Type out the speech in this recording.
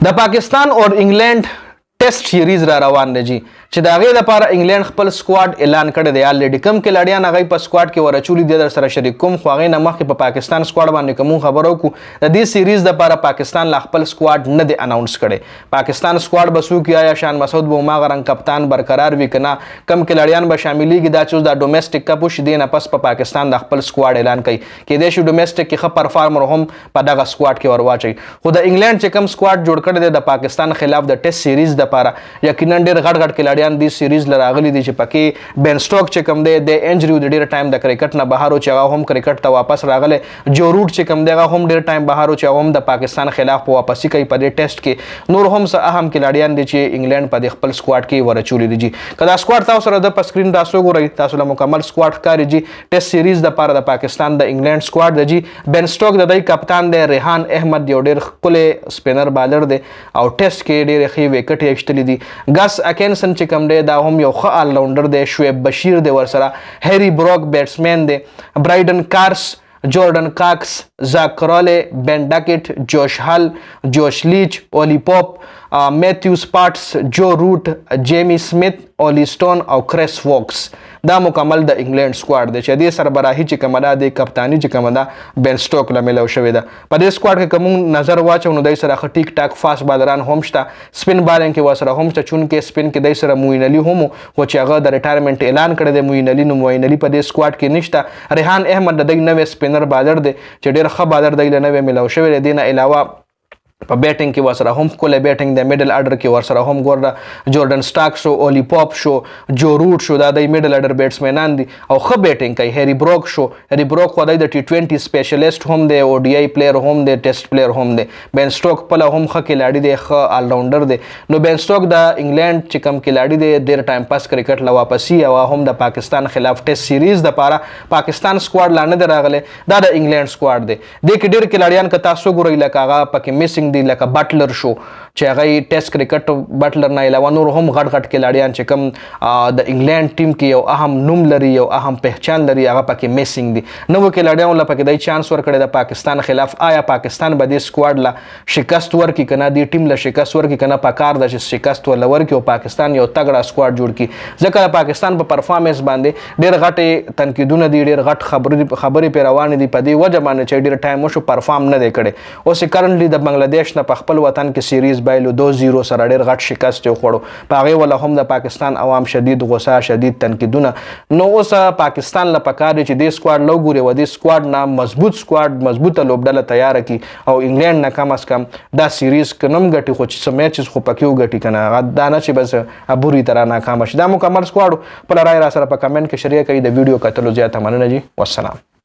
د پاکستان اور انګلند ټیسټ سیریز را روان دی جی چې د هغې دپاره انګلند خپل سکواډ اعلان کړی دی. الریډي کوم کلاډیان هغوی په سکواډ کې ورچولي دي در سره شریک کوم، خو هغې نه مخکې په پاکستان سکواډ باندې که مونږ خبره وکړو د دې سیریز دپاره پاکستان لا خپل سکواډ نه دی اناونس کړی. پاکستان سکواډ به څوک آیا شان مسعود به هماغه رنګ کپتان برقرار وي که نه کم کلاډیان به شاملېږي دا چې اوس دا ډومېسټک کپ وشي دې نه پس په پاکستان د خپل سکواډ اعلان کوي. کیدای شي ډومېسټک کې ښه پرفارمر هم په دغه سکواډ کې ور واچوي. خو د انګلند چې کوم سکواډ جوړ کړی دی د پاکستان خلاف د ټیسټ سیریز دپاره یقینا ډېر غټ غټ کلاډیان دې سیریز له راغلي دي چې پکې بین سټوک چې کوم دی د انجري و د ډېر ټایم د کرکټ نه بهر و چې هغه هم کرکټ ته واپس راغلی. جو روټ چې کوم دی هغه هم ډېر ټایم بهر و چې هغه هم د پاکستان خلاف په واپسي کوي په دې ټیسټ کې. نور هم څه اهم کلاډیان دي چې انګلند په دې خپل سکواډ کې ورچولي دي جي. که دا سکواډ تاسو سره د په سکرین تاسو ګورئ تاسو له مکمل سکواډ ښکاري جي. ټیسټ سیریز دپاره د پاکستان د انګلند سکواډ دی جي. بین سټوک د دوی کپتان دی، ریحان احمد یو ډېر ښکلی سپینر بالر دی او ټیسټ کې ډېرې ښې وکټې ایستلي دي. ګس اکینسن چې کوم دی دا هم یو ښه آل راونډر دی. شعیب بشیر دی ورسره، هیری بروک بیټسمین دی، برایډن کارس، جورډن کاکس، زاک کرالی، بین ډکټ، جوش هل، جوش لیچ، اولی پوپ، میتھیو سپارټس، جو روټ، جیمی سمیت، اولی سټون او کریس ووکس. دا مکمل د انګلند سکواډ دی چې دې سربراهي چې کومه ده د کپتاني چې کومه ده بین سټوک له میلاو شوې ده. په دې سکواډ کې که موږ نظر واچو نو دوی سره ښه ټیک ټاک فاست بالران هم شته، سپین بالینګ کې ورسره هم شته چونکې سپین کې دوی سره موین علي هم خو چې هغه د ریټایرمنټ اعلان کړی دی موین علي، نو موین علي په دې سکواډ کې نشته. ریحان احمد د دوی نوی سپینر بالر دی چې ډېر ښه بالر دی له نوی میلاو شوی دی. دې نه علاوه په بیټینګ کې ورسره هم ښکلی بیټینګ دی. میډل اډر کې ورسره هم ګوره جورډن سټاک شو، اولی پاپ شو، جو روټ شو، دا دوی میډل اډر بیټسمینان دي او ښه بیټینګ کوي. هیری بروک شو، هیری بروک خو دوی د ټي 20 سپیشلیسټ هم دی، او ډي آی پلیر هم دی، ټیسټ پلیر هم دی. بین سټوک خپله هم ښه کلاډي دی، ښه آل راونډر دی. نو بین سټوک د انګلند چې کوم کلاډي دی ډېر ټایم پاس کرکټ له واپسي او هم د پاکستان خلاف ټیسټ سیریز دپاره پاکستان سکواډ لا نه دی راغلی، دا د انګلند سکواډ دی. دې کې ډېر کلاډیان که تاسو ګورئ لکه هغه پکې میسنګ دي، لکه بټلر شو چې هغه ټیسټ کرکټ بټلر نه علاوه نور هم غټ غټ کلاډیان چې کوم د انګلند ټیم کې یو اهم نوم لري، یو اهم پہچان لري، هغه پکې میسنګ دي. نوو کلاډیانو له پکې دی چانس ورکړی د پاکستان خلاف. آیا پاکستان به دې سکواډ له شکست ورکړي که نه، دې ټیم له شکست ورکړي که نه؟ پکار ده چې شکست ورله ورکړي او پاکستان یو تګړه سکواډ جوړ کړي. ځکه د پاکستان په پرفارمنس باندې ډېر غټې تنقیدونه دي، ډېر غټ خبرې پرې روانې دي په دې وجه باندې چې ډېر ټایم وشو پرفارم نه دی کړی. اوس یې کرنټلی د بنګلادیش نه په خپل وطن کې سیریز بایلو 2-0 سره ډېر غټ شکست یې وخوړو. په هغې وله هم د پاکستان عوام شدید غوسه، شدید تنقیدونه. نو اوس پاکستان له پکار دی چې دې سکواډ له وګوري او دې سکواډ نه مضبوط سکواډ، مضبوطه لوبډله تیاره کړي او انګلند نه کم از کم دا سیریز که نه هم ګټي خو چې څه میچز خو پکې وګټي که نه، هغه دا نه چې بس بوري ته را ناکامه شي. دا مکمل سکواډ خپله رایه را سره په کمنټ کې شریک کړئ. د ویډیو کتلو زیاته مننه جي. والسلام.